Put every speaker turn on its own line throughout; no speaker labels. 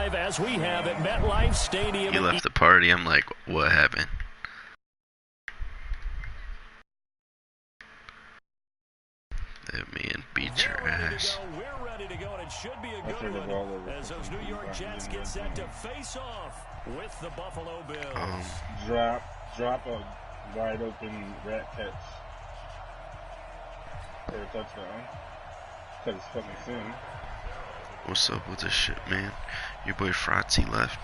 live as we have at MetLife Stadium.
You left the party. I'm like, what happened? That man beat your ass.
We're ready to go, and it should be a good one as those New York Jets get set to face off with the Buffalo Bills.
Drop a wide open rat catch for a touchdown. Because it's fucking sin.
What's up with this shit, man? Your boy Fratzy left.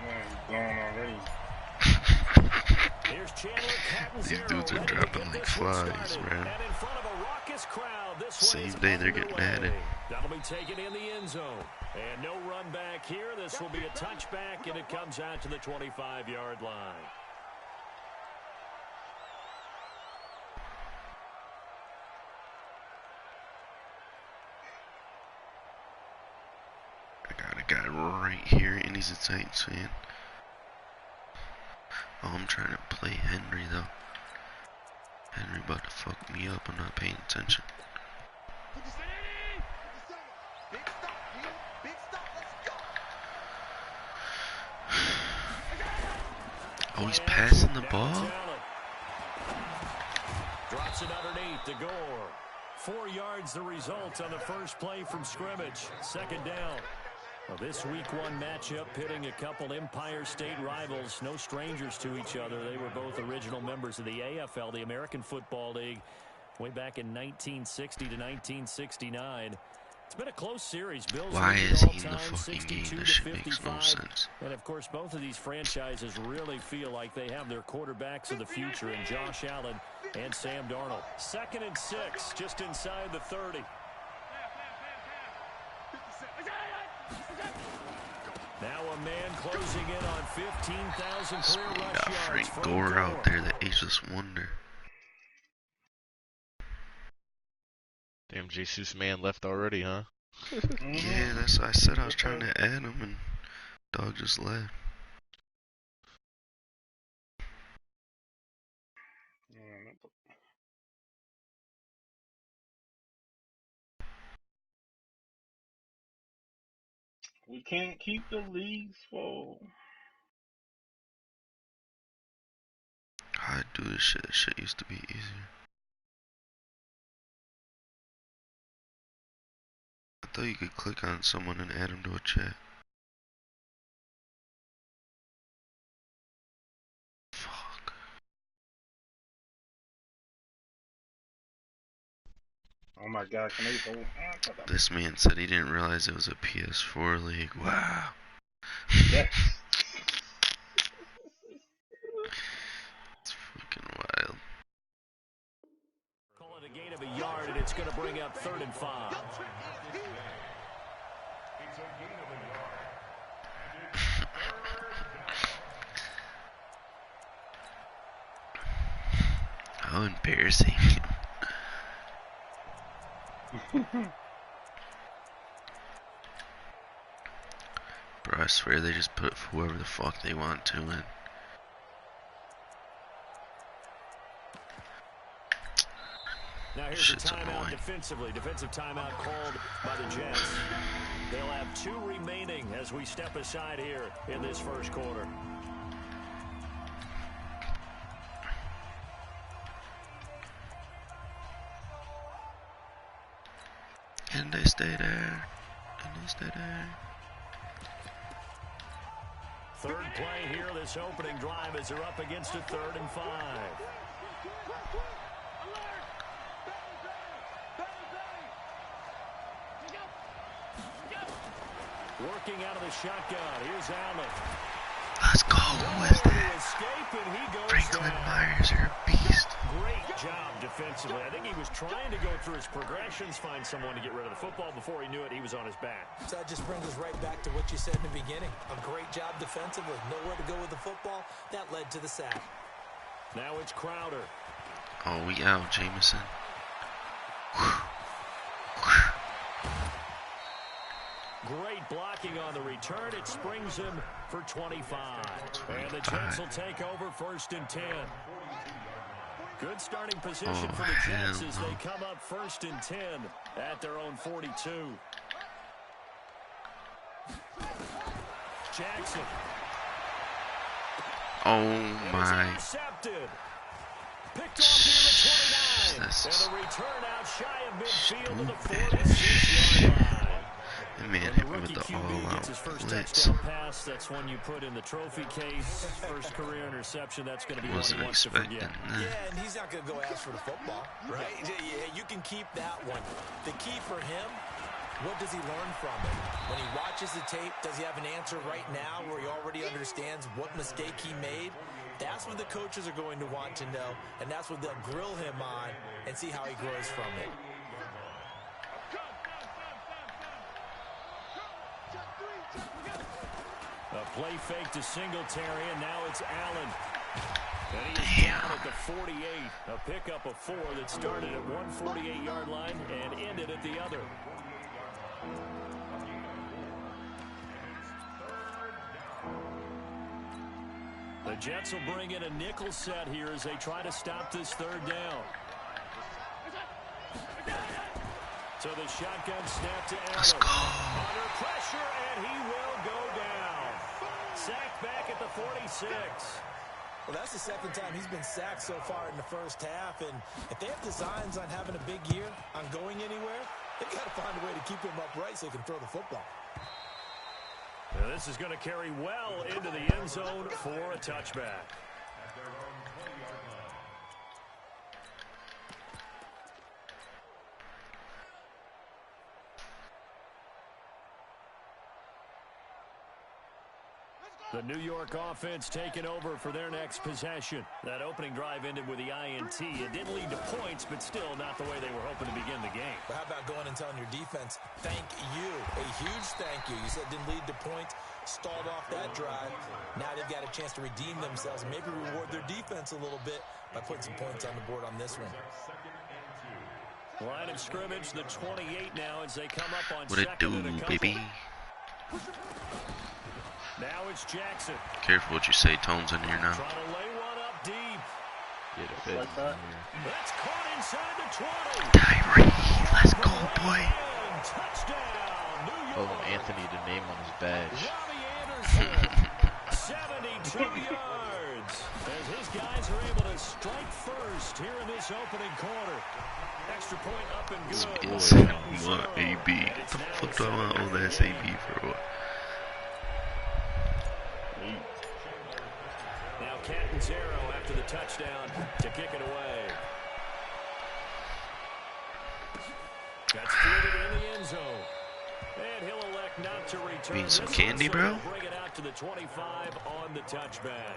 Man, he's gone already.
These dudes are dropping like flies, man. Same day they're getting added.
That'll be taken in the end zone. And no run back here. This will be a touchback, and it comes out to the 25-yard line.
I got a guy right here, and he's a Titans fan. Oh, I'm trying to play Henry, though. Henry about to fuck me up. I'm not paying attention. Oh, he's passing the ball?
Drops it underneath to Gore. 4 yards the result on the first play from scrimmage. Second down. Well, this week one matchup pitting a couple Empire State rivals, no strangers to each other. They were both original members of the AFL, the American Football League, way back in 1960 to 1969. It's been a close series. Bills
Why is he in the fucking game? This shit makes no sense.
And of course, both of these franchises really feel like they have their quarterbacks of the future in Josh Allen and Sam Darnold. 2nd and 6, just inside the 30. Now a man closing in on 15,000 career rush yards.
Got Frank Gore out there, the ageless wonder.
Damn, Jesus man left already, huh?
Yeah, that's what I said. I was trying to add him, and dog just left.
We can't keep the leagues full.
How I do this shit? This shit used to be easier. I thought you could click on someone and add them to a chat. Fuck.
Oh my god, can they hold?
This man said he didn't realize it was a PS4 league. Wow.
Yes.
It's fucking wild.
Call it a gain of a yard, and it's going to bring up 3rd and 5.
How embarrassing. Bro, I swear they just put whoever the fuck they want to in.
Now here's a timeout defensively. Defensive timeout called by the Jets. They'll have 2 remaining as we step aside here in this first quarter.
And they stay there. And they stay there.
Third play here, this opening drive as they're up against a 3rd and 5. Working out of the shotgun. Here's Allen.
Let's go. Who is that? Franklin Myers, you're a beast.
Great job defensively. I think he was trying to go through his progressions, find someone to get rid of the football. Before he knew it, he was on his back.
So that just brings us right back to what you said in the beginning. A great job defensively. Nowhere to go with the football. That led to the sack.
Now it's Crowder.
Oh, we out, Jameson.
Great blocking on the return. It springs him for 25. And the Jets will take over 1st and 10. Good starting position for the Jets as they come up 1st and 10 at their own 42. Jackson.
Oh my.
Intercepted. Picked off near the 29.
That's
And a return out shy of midfield to the
stupid
46-yard line.
That man
When
hit
the
me with
rookie
the
QB
all-out
gets his first
blitz.
touchdown pass, that's one you put in the trophy case. First career interception, that's going to be one
Wasn't
he wants to
expecting
forget.
that.
Yeah, and he's not going to go ask for the football, right? Yeah, you can keep that one. The key for him, what does he learn from it? When he watches the tape, does he have an answer right now where he already understands what mistake he made? That's what the coaches are going to want to know, and that's what they'll grill him on and see how he grows from it.
A play fake to Singletary, and now it's Allen. And he is down at the 48. A pickup of 4 that started at one 48-yard line and ended at the other. The Jets will bring in a nickel set here as they try to stop this third down. So the shotgun snap to Allen.
Let's go.
Under pressure, and he will go down. Sacked back at the 46.
Well, that's the second time he's been sacked so far in the first half, and if they have designs on having a big year, on going anywhere, they've got to find a way to keep him upright so he can throw the football.
Now this is going to carry well into the end zone for a touchback. The New York offense taking over for their next possession. That opening drive ended with the INT. It didn't lead to points, but still not the way they were hoping to begin the game.
But how about going and telling your defense, thank you, a huge thank you. You said it didn't lead to points, stalled off that drive. Now they've got a chance to redeem themselves and maybe reward their defense a little bit by putting some points on the board on this one.
Line of scrimmage, the 28 now as they come up on
What it do,
second and a couple.
baby?
Now it's Jackson.
Careful what you say, Tone's in here now.
Trying to lay one up deep.
Get a bit.
That's caught inside the 20.
Tyree, let's go, boy.
And touchdown, New York.
Oh, Anthony, the name on his badge.
Robbie Anderson, 72 yards. As his guys are able to strike first here in this opening quarter. Extra point up and good.
Insane. What AB? The fuck do I want all that AB for what?
Now Catanzaro after the touchdown to kick it away. That's fielded in the end zone. And he'll elect not to return.
Need some
this
candy,
one, so
bro?
he'll bring it out to the 25 on the touchback.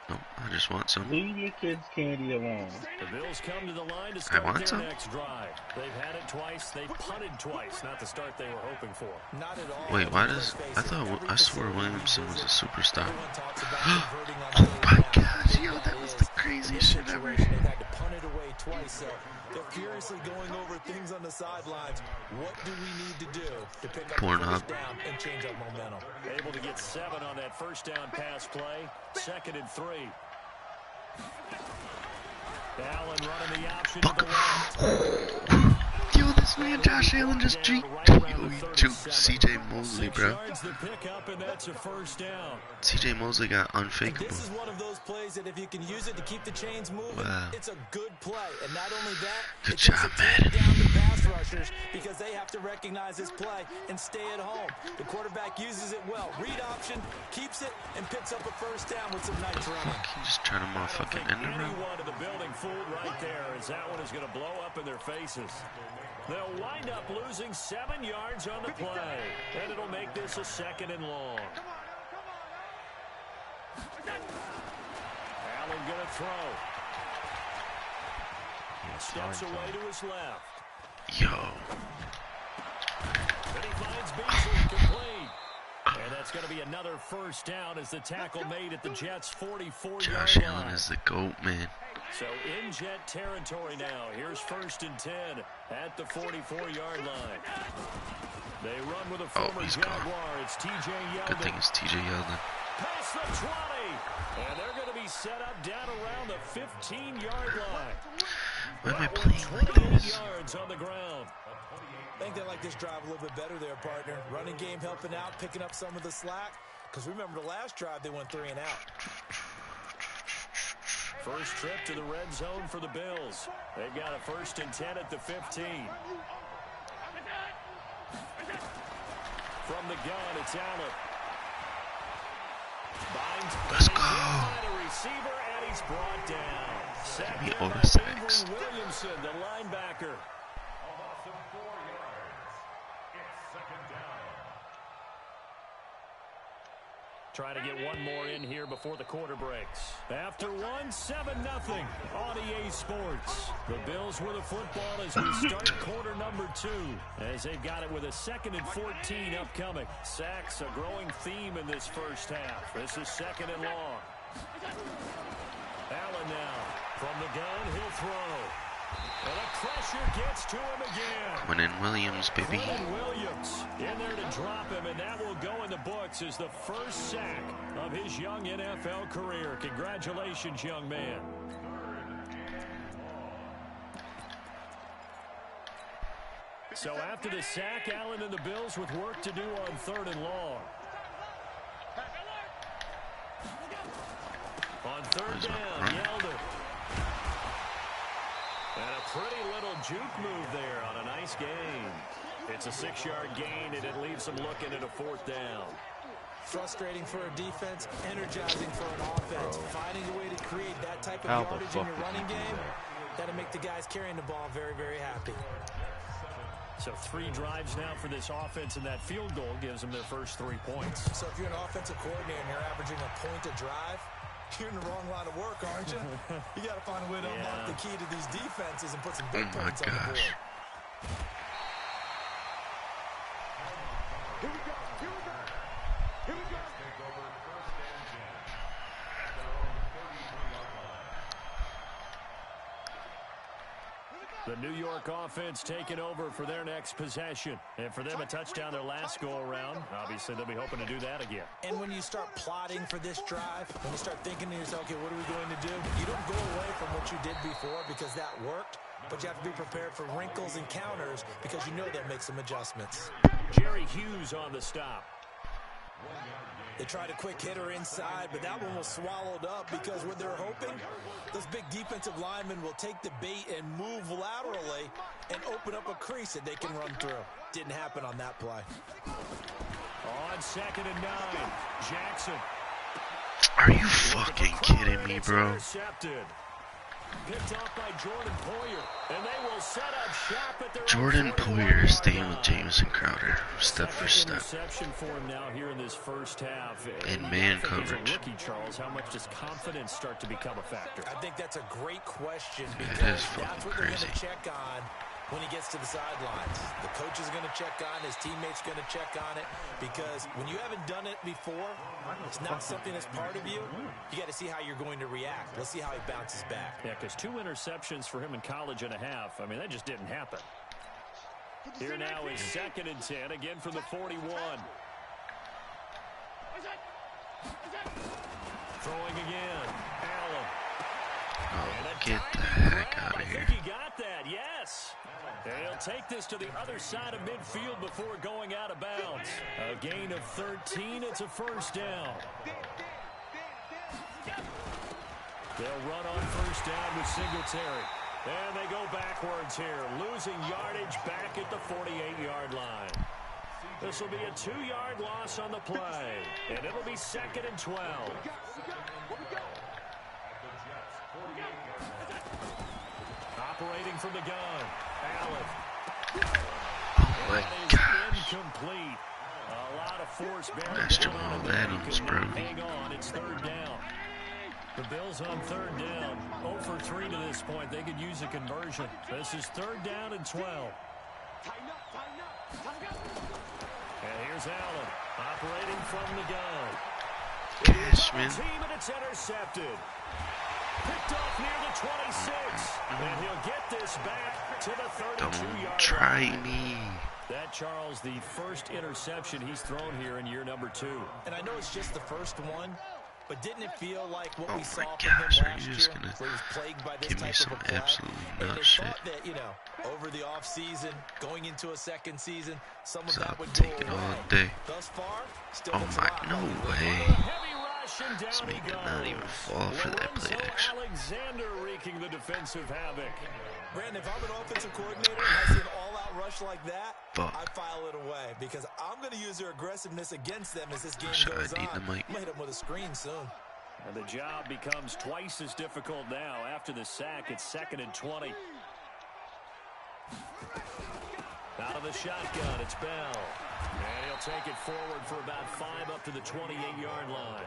No, I just want some.
Leave your kids' candy alone.
The Bills come to the line to start
want
their
some.
next drive. They've had it twice. They've punted twice. Not the start they were hoping for.
Not at all.
Wait, why does... I thought... I swore Williamson was a superstar.
Everyone talks about converting on
Oh
third
my
down.
gosh, yo, that was the craziest shit ever.
They've had to punt it away twice, so they're furiously going over things on the sidelines. What do we need to do to pick up the first down and change up momentum?
Able to get 7 on that first down pass play. 2nd and 3. Allen running the option to the left.
Yo, this man Josh Allen just juked CJ Mosley,
6
bro.
yards the pickup, and that's a first down.
CJ Mosley got
And this
unfakeable.
is one of those plays that if you can use it to keep the chains moving,
Wow.
it's a good play. And not only that,
Good
it takes
job,
a team
man.
down the pass rushers because they have to recognize this play and stay at home. The quarterback uses it well. Read option, keeps it, and picks up a first down with some nice running.
He just turned him motherfucking in the room.
Anyone in the building fooled right there, as that one is going to blow up in their faces. They'll wind up losing 7 yards on the play, and it'll make this a 2nd and long. Allen going to throw. Steps away to his left.
Yo.
And he finds Beasley complete. And that's going to be another first down as the tackle made at the Jets' 44-yard
Josh
line.
Allen is the GOAT, man.
So in Jet territory now. Here's 1st and 10 at the 44-yard line. They run with a former
he's
Jaguar.
gone.
It's TJ Yeldon.
Good thing it's TJ Yeldon.
Past the 20. And they're going to be set up down around the 15-yard line.
Why am I playing like
28
this?
yards on the ground.
I think they like this drive a little bit better there, partner. Running game helping out, picking up some of the slack. Because remember the last drive, they went 3 and out.
First trip to the red zone for the Bills. They've got a 1st and 10 at the 15. From the gun, it's Allen.
Let's go.
A receiver, and he's brought down.
Give me
Sacked
all
by
the sacks.
Avery Williamson, the linebacker. Trying to get one more in here before the quarter breaks. After one, 7-0 on EA Sports. The Bills with the football as we start quarter number 2. As they've got it with a 2nd and 14 upcoming. Sacks, a growing theme in this first half. This is 2nd and long. Allen now. From the gun, he'll throw. And the pressure gets to him again.
Coming in Williams, baby.
Quentin Williams in there to drop him, and that will go in the books as the first sack of his young NFL career. Congratulations, young man. So after the sack, Allen and the Bills with work to do on 3rd and long. On 3rd down, Yelder. And a pretty little juke move there on a nice gain. It's a 6-yard gain, and it leaves them looking at a 4th down.
Frustrating for a defense, energizing for an offense. Finding a way to create that type of
How the
yardage
fuck
in your
did
running
he do
game,
that?
that'll make the guys carrying the ball very, very happy.
So 3 drives now for this offense, and that field goal gives them their first 3 points.
So if you're an offensive coordinator and you're averaging a point a drive, you're in the wrong line of work, aren't you? You got to find a way to unlock the key to these defenses and put some big points on the board.
Here we go. Here we go. Here we go.
The New York offense taking over for their next possession. And for them, a touchdown their last go-around. Obviously, they'll be hoping to do that again.
And when you start plotting for this drive, when you start thinking to yourself, okay, what are we going to do? You don't go away from what you did before because that worked, but you have to be prepared for wrinkles and counters because you know they'll make some adjustments.
Jerry Hughes on the stop.
They tried a quick hitter inside, but that one was swallowed up because what they're hoping, those big defensive linemen will take the bait and move laterally and open up a crease that they can run through. Didn't happen on that play.
On 2nd and 9, Jackson.
Are you fucking kidding me, bro?
Intercepted. Picked off by Jordan Poyer, and they will set up shop at their
Jordan Poyer staying with Jameson Crowder, step for step.
Interception for him now here in this first half.
In man
As a
coverage.
rookie, Charles, how much does confidence start to become a factor?
I think that's a great question because
is
that's
fucking
what they're going
crazy.
to check on when he gets to the sidelines. The coach is going to check on, his teammates going to check on it, because when you haven't done it before, it's not something that's part of you. You got to see how you're going to react. Let's see how he bounces back.
Yeah, because 2 interceptions for him in college and a half. I mean, that just didn't happen. Here now is 2nd and 10, again from the 41. Throwing again. Allen.
Oh, get the heck out of
I
here.
think he got that, yes. And he'll take this to the other side of midfield before going out of bounds. A gain of 13, it's a 1st down. They'll run on 1st down with Singletary. And they go backwards here, losing yardage back at the 48-yard line. This will be a 2-yard loss on the play, and it'll be 2nd and 12. Operating from the gun, Allen.
Oh my gosh.
Incomplete. A lot of force bearing
Master
down on
Ball
it.
Adams, bro.
Hang on, it's 3rd down. The Bills on 3rd down. 0 for 3 to this point. They could use a conversion. This is 3rd down and 12. And here's Allen operating from the gun.
Cashman.
Team, and it's intercepted. Picked off near the 26. And he'll get this back to the 32-yard line.
Don't try me.
That, Charles, the first interception he's thrown here in year number 2.
And I know it's just the first one, But didn't it feel like what
Oh
we saw
my
from him
gosh, are
last
you
year,
just gonna
where he was plagued by this
give me
type
some
of a play?
absolutely
And
nut
they
shit?
thought that, you know, over the offseason, going into a second season, some of
So
that
I'll
would
take
go
it
away.
all day.
Thus far, still
Oh
looks a
my,
lot
no
like
way.
Heavy rush and
This
down
man
he
did
goes.
not even fall for that play
Lorenzo
action.
Alexander wreaking the defensive havoc.
Brandon, if I'm an offensive coordinator and I see an all-out rush like that,
Fuck.
I file it away because I'm going to use their aggressiveness against them as this game
Should I
goes
need
on.
the mic?
I'm going to hit them with a screen soon.
And the job becomes twice as difficult now. After the sack, it's 2nd and 20. Out of the shotgun, it's Bell. And he'll take it forward for about 5 up to the 28-yard line.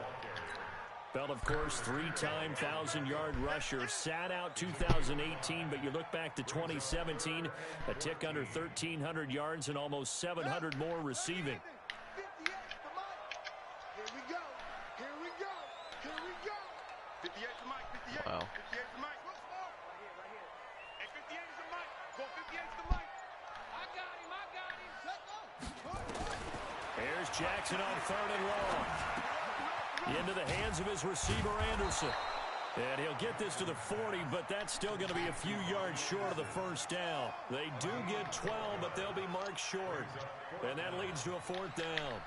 Bell, of course, 3-time 1,000-yard rusher. Sat out 2018, but you look back to 2017, a tick under 1,300 yards and almost 700 more receiving.
Wow.
Here's Jackson on 3rd and long. Into the hands of his receiver, Anderson. And he'll get this to the 40, but that's still going to be a few yards short of the first down. They do get 12, but they'll be marked short. And that leads to a 4th down.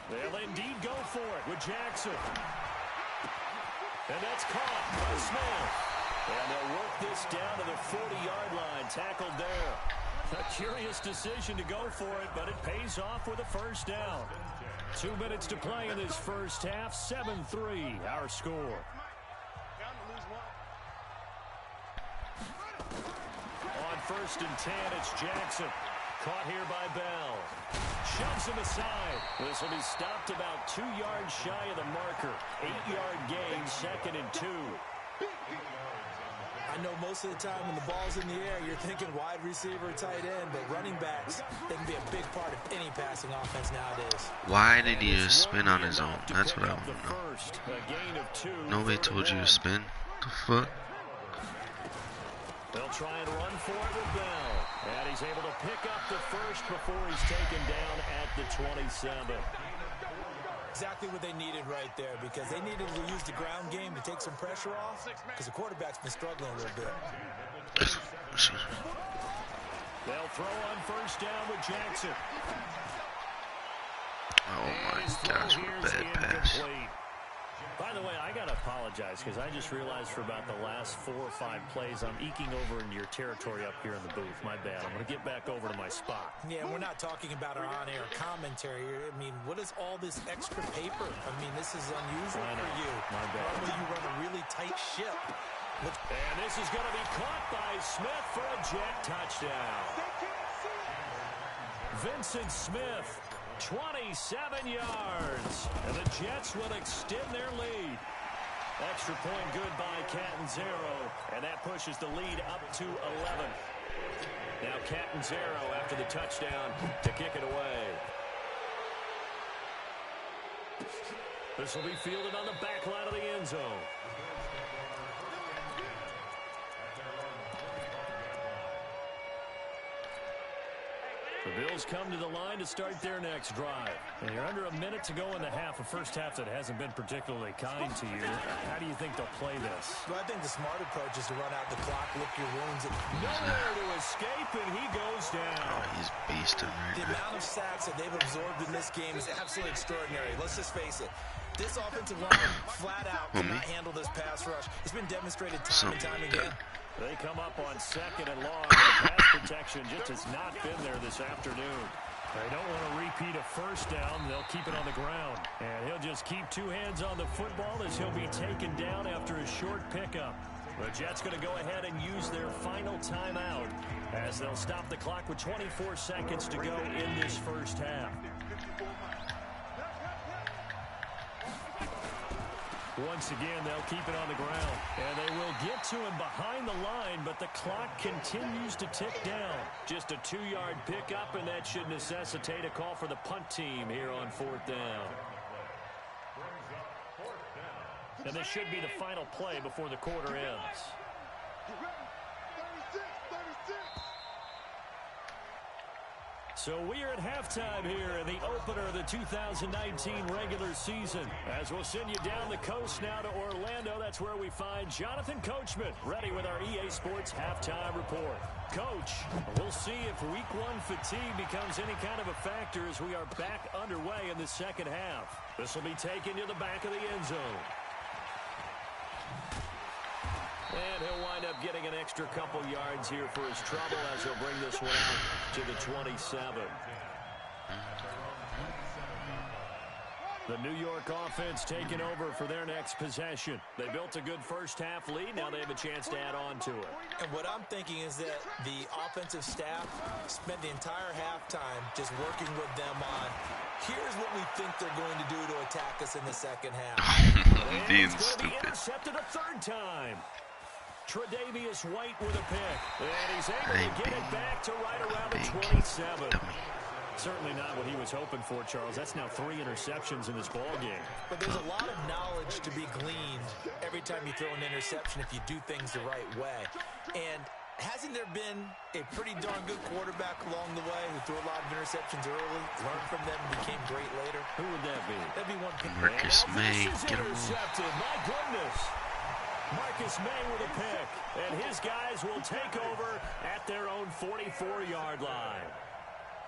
They'll indeed go for it with Jackson. And that's caught by Smith. And they'll work this down to the 40-yard line. Tackled there. A curious decision to go for it, but it pays off with a first down. 2 minutes to play in this first half. 7-3, our score. On 1st and 10, it's Jackson. Caught here by Bell. Shoves him aside. This will be stopped about 2 yards shy of the marker. 8-yard gain, 2nd and 2.
I know most of the time when the ball's in the air, you're thinking wide receiver, tight end, but running backs, they can be a big part of any passing offense nowadays.
Why did he just spin on his own? That's what I want to know. Nobody told you to spin. The fuck?
They'll try and run for it with Bell. And he's able to pick up the first before he's taken down at the 27.
Exactly what they needed right there, because they needed to use the ground game to take some pressure off, because the quarterback's been struggling a little bit.
They'll throw on 1st down with Jackson.
Oh my gosh, what a bad pass.
By the way, I got to apologize because I just realized for about the last 4 or 5 plays, I'm eking over into your territory up here in the booth. My bad. I'm going to get back over to my spot.
Yeah, we're not talking about our on-air commentary here. I mean, what is all this extra paper? I mean, this is unusual for you.
My bad.
Normally you run a really tight ship.
And this is going to be caught by Smith for a jet touchdown. Vincent Smith, 27 yards. And the Jets will extend their lead. Extra point good by Catanzaro. And that pushes the lead up to 11. Now Catanzaro after the touchdown to kick it away. This will be fielded on the back line of the end zone. The Bills come to the line to start their next drive. And you're under a minute to go in the half, a first half that hasn't been particularly kind to you. How do you think they'll play this?
Well, I think the smart approach is to run out the clock, lick your wounds.
Nowhere to escape, and he goes down.
Oh, he's beasting
The
right now.
amount of sacks that they've absorbed in this game is absolutely extraordinary. Let's just face it. This offensive line flat out cannot handle this pass rush. It's been demonstrated time and time again.
They come up on 2nd and long. Pass protection just has not been there this afternoon. They don't want to repeat a first down. They'll keep it on the ground. And he'll just keep 2 hands on the football as he'll be taken down after a short pickup. The Jets going to go ahead and use their final timeout as they'll stop the clock with 24 seconds to go in this first half. Once again, they'll keep it on the ground. And they will get to him behind the line, but the clock continues to tick down. Just a 2-yard pickup, and that should necessitate a call for the punt team here on 4th down. And this should be the final play before the quarter ends. So we are at halftime here in the opener of the 2019 regular season. As we'll send you down the coast now to Orlando, that's where we find Jonathan Coachman, ready with our EA Sports halftime report. Coach, we'll see if week one fatigue becomes any kind of a factor as we are back underway in the second half. This will be taken to the back of the end zone. And he'll wind up getting an extra couple yards here for his trouble as he'll bring this one out to the 27. The New York offense taking over for their next possession. They built a good first half lead. Now they have a chance to add on to it.
And what I'm thinking is that the offensive staff spent the entire halftime just working with them on, here's what we think they're going to do to attack us in the second half.
Being
It's going to be
stupid.
intercepted a third time. Tre'Davious White with a pick. And he's able to get it back to right around the 27. Certainly not what he was hoping for, Charles. That's now 3 interceptions in this ball game.
But there's a lot of knowledge to be gleaned every time you throw an interception if you do things the right way. And hasn't there been a pretty darn good quarterback along the way who threw a lot of interceptions early, learned from them, and became great later?
Who would that be?
That'd be one.
Marcus May,
This is
get him off.
intercepted. My goodness. Marcus May with a pick. And his guys will take over at their own 44-yard line.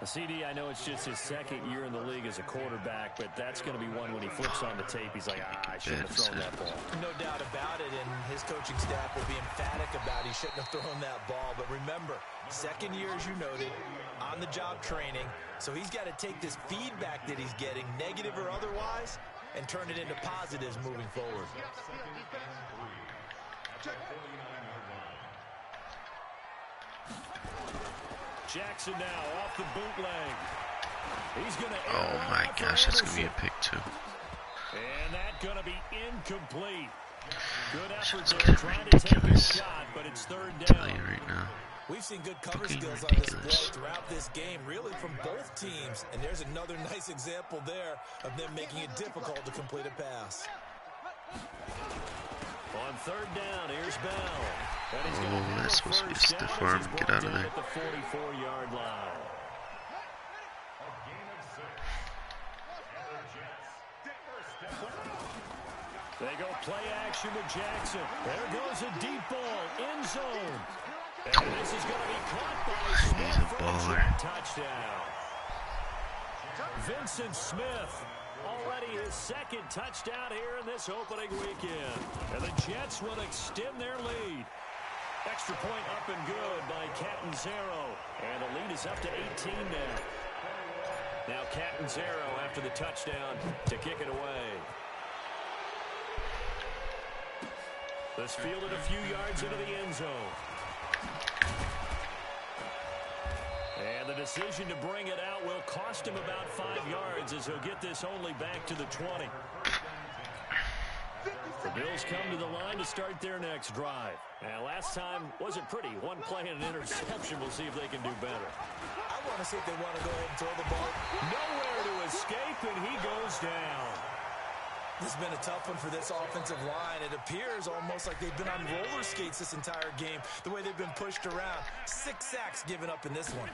CD, I know it's just his second year in the league as a quarterback, but that's going to be one when he flips on the tape, he's like, I shouldn't have thrown that ball.
No doubt about it, and his coaching staff will be emphatic about he shouldn't have thrown that ball. But remember, second year, as you noted, on-the-job training, so he's got to take this feedback that he's getting, negative or otherwise, and turn it into positives moving forward.
Jackson now off the bootleg. He's going to.
Oh my gosh, that's going to be a pick too.
And that's going to be incomplete. Good effort
Shit's
there,
getting
trying to take a
ridiculous.
shot, but it's third
I'm telling
down.
you right now.
We've seen good cover
Fucking
skills on
ridiculous.
display throughout this game, really from both teams. And there's another nice example there of them making it difficult to complete a pass.
On third down, here's Bell. And he's
Oh,
gonna have
that's
a
supposed to be a
first
stiff
down as
arm.
he's
Get
brought
out of
down
there.
at the 44-yard line. They go play action with Jackson. There goes a deep ball, end zone. And this is going to be caught by Smith
He's a
for a
baller.
jet touchdown. Vincent Smith, already his second touchdown here in this opening weekend. And the Jets will extend their lead. Extra point up and good by Catanzaro. And the lead is up to 18 now. Now Catanzaro after the touchdown to kick it away. This fielded a few yards into the end zone. And the decision to bring it out will cost him about 5 yards as he'll get this only back to the 20. The Bills come to the line to start their next drive. And last time wasn't pretty. One play and an interception. We'll see if they can do better.
I want to see if they want to go ahead and throw the ball.
Nowhere to escape, and he goes down.
This has been a tough one for this offensive line. It appears almost like they've been on roller skates this entire game, the way they've been pushed around. 6 sacks given up in this one.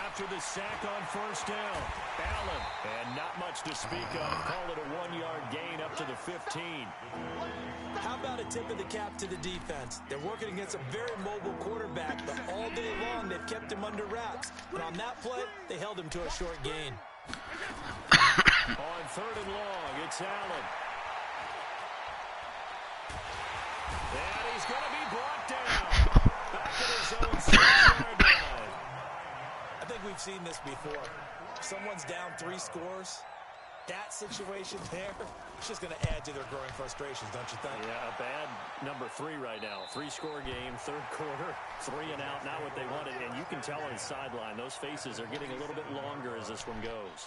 After the sack on first down, Allen, and not much to speak of. Call it a 1-yard gain up to the 15.
How about a tip of the cap to the defense? They're working against a very mobile quarterback, but all day long they've kept him under wraps. But on that play, they held him to a short gain.
On third and long, it's Allen. And he's going to be brought down. Back at his own 6-yard line.
I think we've seen this before. Someone's down 3 scores. That situation there, it's just going to add to their growing frustrations, don't you think?
Yeah, a bad number 3 right now. 3-score game, third quarter, 3 and out, not what they wanted. And you can tell on the sideline, those faces are getting a little bit longer as this one goes.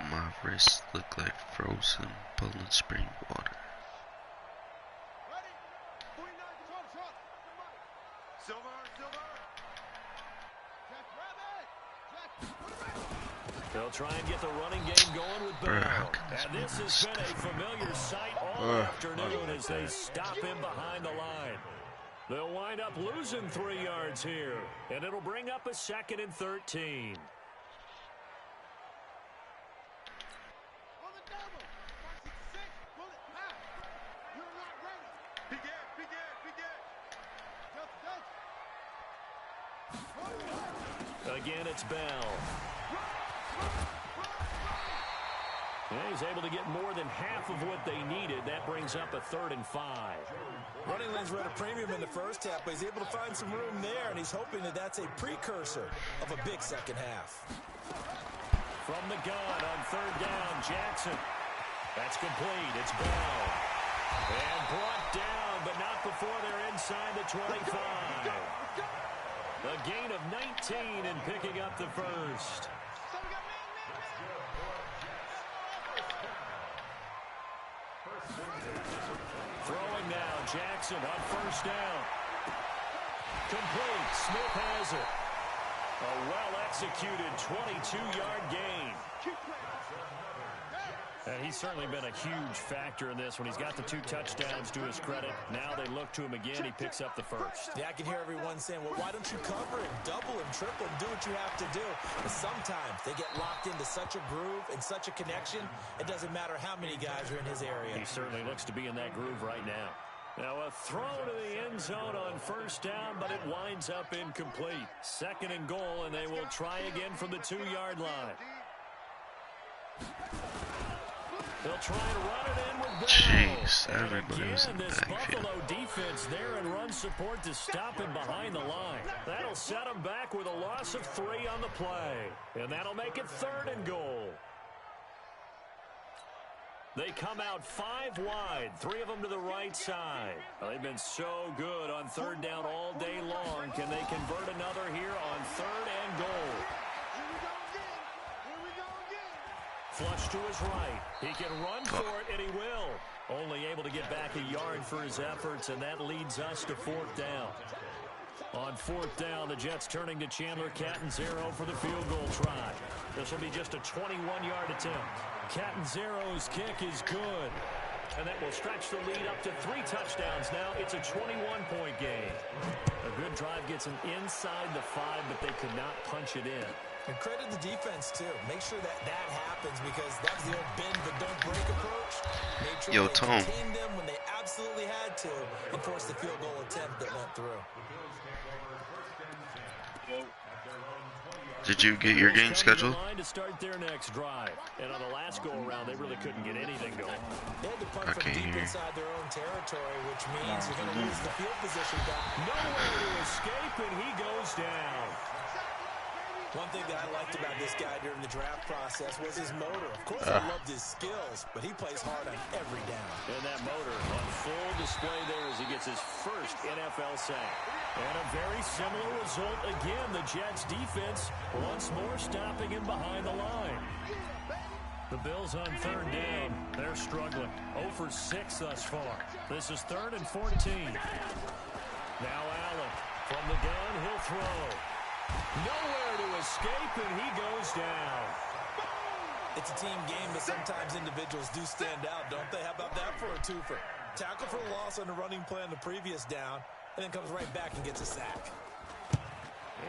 My wrists look like frozen Poland spring water.
They'll try and get the running game going with Bell. And this has been a familiar sight all afternoon as they stop him behind the line. They'll wind up losing 3 yards here, and it'll bring up a 2nd and 13. Again, it's Bell. And he's able to get more than half of what they needed. That brings up a 3rd and 5.
Running lanes were at a premium in the first half, but he's able to find some room there, and he's hoping that that's a precursor of a big second half.
From the gun on 3rd down, Jackson. That's complete. It's Bell. And brought down, but not before they're inside the 25. A gain of 19 and picking up the first. Throwing now, Jackson on 1st down. Complete. Smith has it. A well-executed 22-yard gain. And he's certainly been a huge factor in this when he's got the 2 touchdowns to his credit. Now they look to him again. He picks up the first.
Yeah, I can hear everyone saying, well, why don't you cover him, double him, triple him, do what you have to do. But sometimes they get locked into such a groove and such a connection, it doesn't matter how many guys are in his area.
He certainly looks to be in that groove right now. Now a throw to the end zone on 1st down, but it winds up incomplete. 2nd and goal, and they will try again from the 2-yard line. They'll try and run it in with Bell.
Jeez, everybody was in the
this
backfield.
Buffalo defense there and run support to stop him behind the line. That'll set him back with a loss of 3 on the play. And that'll make it 3rd and goal. They come out 5 wide, 3 of them to the right side. Well, they've been so good on 3rd down all day long. Can they convert another here on 3rd and goal? Flush to his right. He can run for it, and he will. Only able to get back a yard for his efforts, and that leads us to 4th down. On 4th down, the Jets turning to Chandler Catanzaro for the field goal try. This will be just a 21-yard attempt. Catanzaro's kick is good, and that will stretch the lead up to 3 touchdowns. Now it's a 21-point game. A good drive gets them inside the 5, but they could not punch it in.
And credit the defense, too. Make sure that happens because that was the old bend but don't break approach. Make sure they contained them when they absolutely had to and forced the field goal attempt that went through.
Did you get your game scheduled?
To start their next drive. And on the last go-around, they really couldn't get anything going.
They had to punt from deep inside their own territory, which means you're going to lose the field position guy.
Nowhere to escape, and he goes down.
One thing that I liked about this guy during the draft process was his motor. Of course, I loved his skills, but he plays hard on every down.
And that motor on full display there as he gets his first NFL sack. And a very similar result again. The Jets defense once more stopping him behind the line. The Bills on 3rd down. They're struggling. 0 for 6 thus far. This is 3rd and 14. Now Allen from the gun. He'll throw. Nowhere to escape, and he goes down.
It's a team game, but sometimes individuals do stand out, don't they? How about that for a twofer? Tackle for a loss on the running play on the previous down, and then comes right back and gets a sack.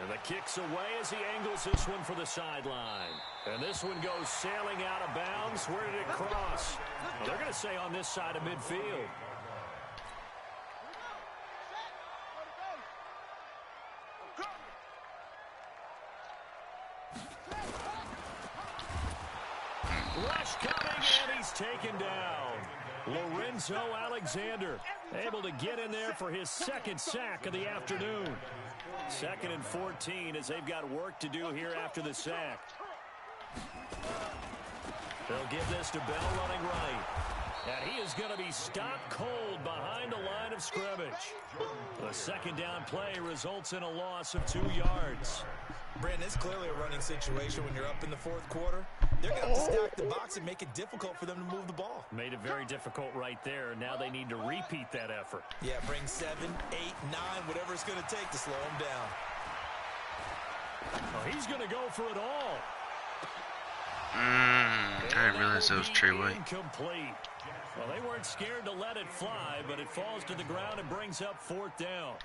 And the kick's away as he angles this one for the sideline. And this one goes sailing out of bounds. Where did it cross? Well, they're going to say on this side of midfield. Rush coming, and he's taken down. Lorenzo Alexander able to get in there for his 2nd sack of the afternoon. 2nd and 14 as they've got work to do here after the sack. They'll give this to Bell running right. And he is going to be stopped cold behind the line of scrimmage. The 2nd down play results in a loss of 2 yards.
Brandon, it's clearly a running situation when you're up in the 4th quarter. They're going to have to stack the box and make it difficult for them to move the ball.
Made it very difficult right there. Now they need to repeat that effort.
Yeah, bring 7, 8, 9, whatever it's going to take to slow him down.
Oh, he's going to go for it all.
I didn't realize that was Trey White.
Incomplete. Well, they weren't scared to let it fly, but it falls to the ground and brings up 4th down.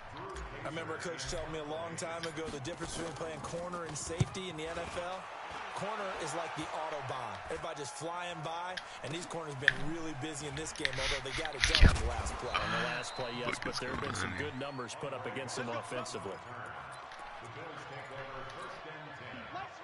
I remember a coach telling me a long time ago the difference between playing corner and safety in the NFL. Corner is like the Autobahn. Everybody just flying by, and these corners been really busy in this game, although they got it done on the last play.
On the last play, yes, but there have been some good numbers put up against them offensively.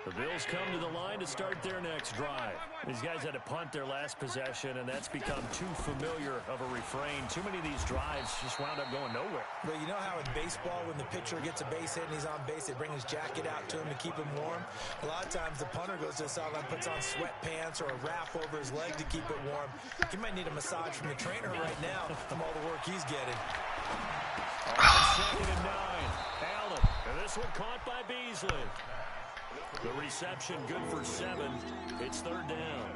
The Bills come to the line to start their next drive. These guys had to punt their last possession, and that's become too familiar of a refrain. Too many of these drives just wound up going nowhere.
Well, you know how in baseball, when the pitcher gets a base hit and he's on base, they bring his jacket out to him to keep him warm? A lot of times the punter goes to the sideline, puts on sweatpants or a wrap over his leg to keep it warm. He might need a massage from the trainer right now from all the work he's getting.
Second and 9. Allen. And this one caught by Beasley. The reception good for 7. It's 3rd down.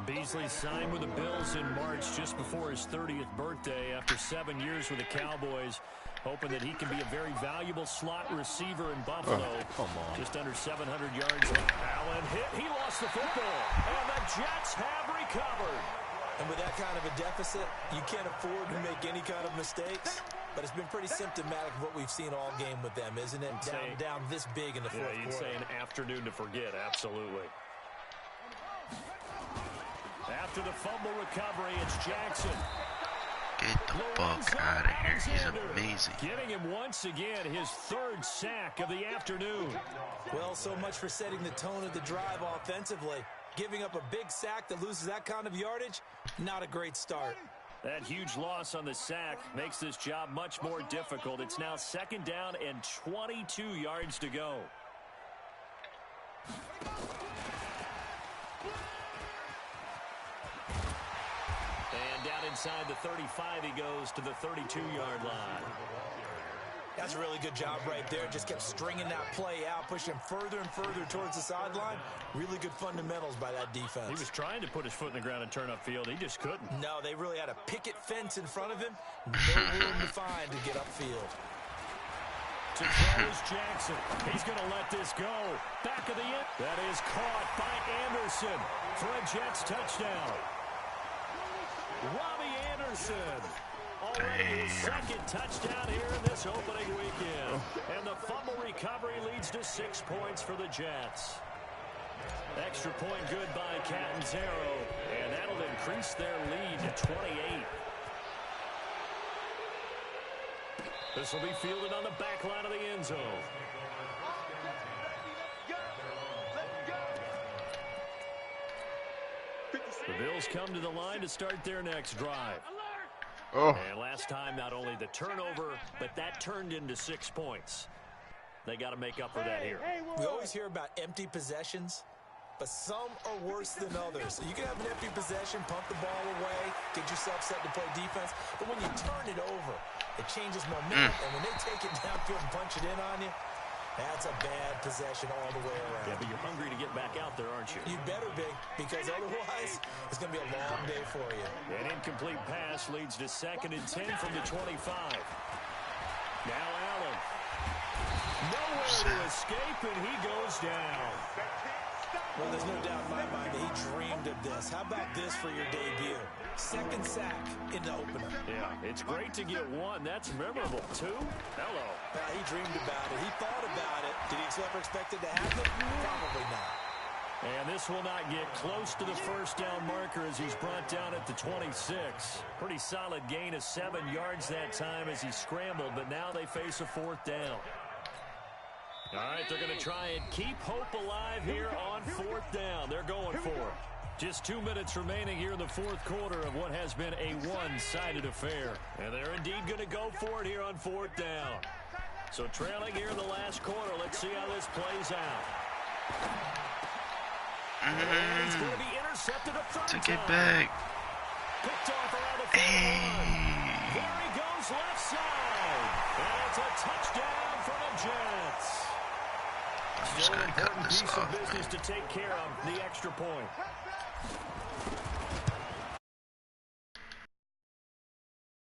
Beasley signed with the Bills in March just before his 30th birthday after 7 years with the Cowboys, hoping that he can be a very valuable slot receiver in Buffalo.
Come on.
Just under 700 yards. Allen hit. He lost the football. And the Jets have recovered.
And with that kind of a deficit, you can't afford to make any kind of mistakes. But it's been pretty symptomatic of what we've seen all game with them, isn't it? Down this big in the fourth quarter.
You'd say an afternoon to forget, absolutely. After the fumble recovery, it's Jackson.
Get the fuck out of here. He's amazing.
Getting him once again his 3rd sack of the afternoon.
Well, so much for setting the tone of the drive offensively. Giving up a big sack that loses that kind of yardage, not a great start.
That huge loss on the sack makes this job much more difficult. It's now 2nd down and 22 yards to go. And down inside the 35, he goes to the 32-yard line.
That's a really good job right there. Just kept stringing that play out, pushing him further and further towards the sideline. Really good fundamentals by that defense.
He was trying to put his foot in the ground and turn upfield. He just couldn't.
No, they really had a picket fence in front of him. No room to find to get upfield.
To throw is Jackson. He's going to let this go. Back of the end. That is caught by Anderson for a Jets touchdown. Robbie Anderson. Already his 2nd touchdown here in this opening weekend. And the fumble recovery leads to 6 points for the Jets. Extra point good by Catanzaro. And that'll increase their lead to 28. This will be fielded on the back line of the end zone. The Bills come to the line to start their next drive. And last time, not only the turnover, but that turned into 6 points. They got to make up for that here.
We always hear about empty possessions, but some are worse than others. So you can have an empty possession, pump the ball away, get yourself set to play defense. But when you turn it over, it changes momentum. And when they take it downfield and punch it in on you, that's a bad possession all the way around.
Yeah, but you're hungry to get back out there, aren't you?
You better be, because otherwise it's going to be a long day for you.
An incomplete pass leads to 2nd and 10 from the 25. Now Allen. Nowhere to escape, and he goes down.
Well, there's no doubt in my mind that he dreamed of this. How about this for your debut? 2nd sack in the opener.
Yeah, it's great to get 1. That's memorable. 2? Hello.
He dreamed about it. He thought about it. Did he ever expect it to happen? Probably not.
And this will not get close to the 1st down marker as he's brought down at the 26. Pretty solid gain of 7 yards that time as he scrambled, but now they face a 4th down. All right, they're going to try and keep hope alive here on 4th down. They're going for it. Just 2 minutes remaining here in the 4th quarter of what has been a one-sided affair. And they're indeed going to go for it here on 4th down. So trailing here in the last quarter. Let's see how this plays out. And it's going to be intercepted a 3rd
To get
time.
back.
Picked off around the 41. There he goes left side. And it's a touchdown for the Jets.
I'm just gonna cut this off,
business
man.
to take care of, the extra point.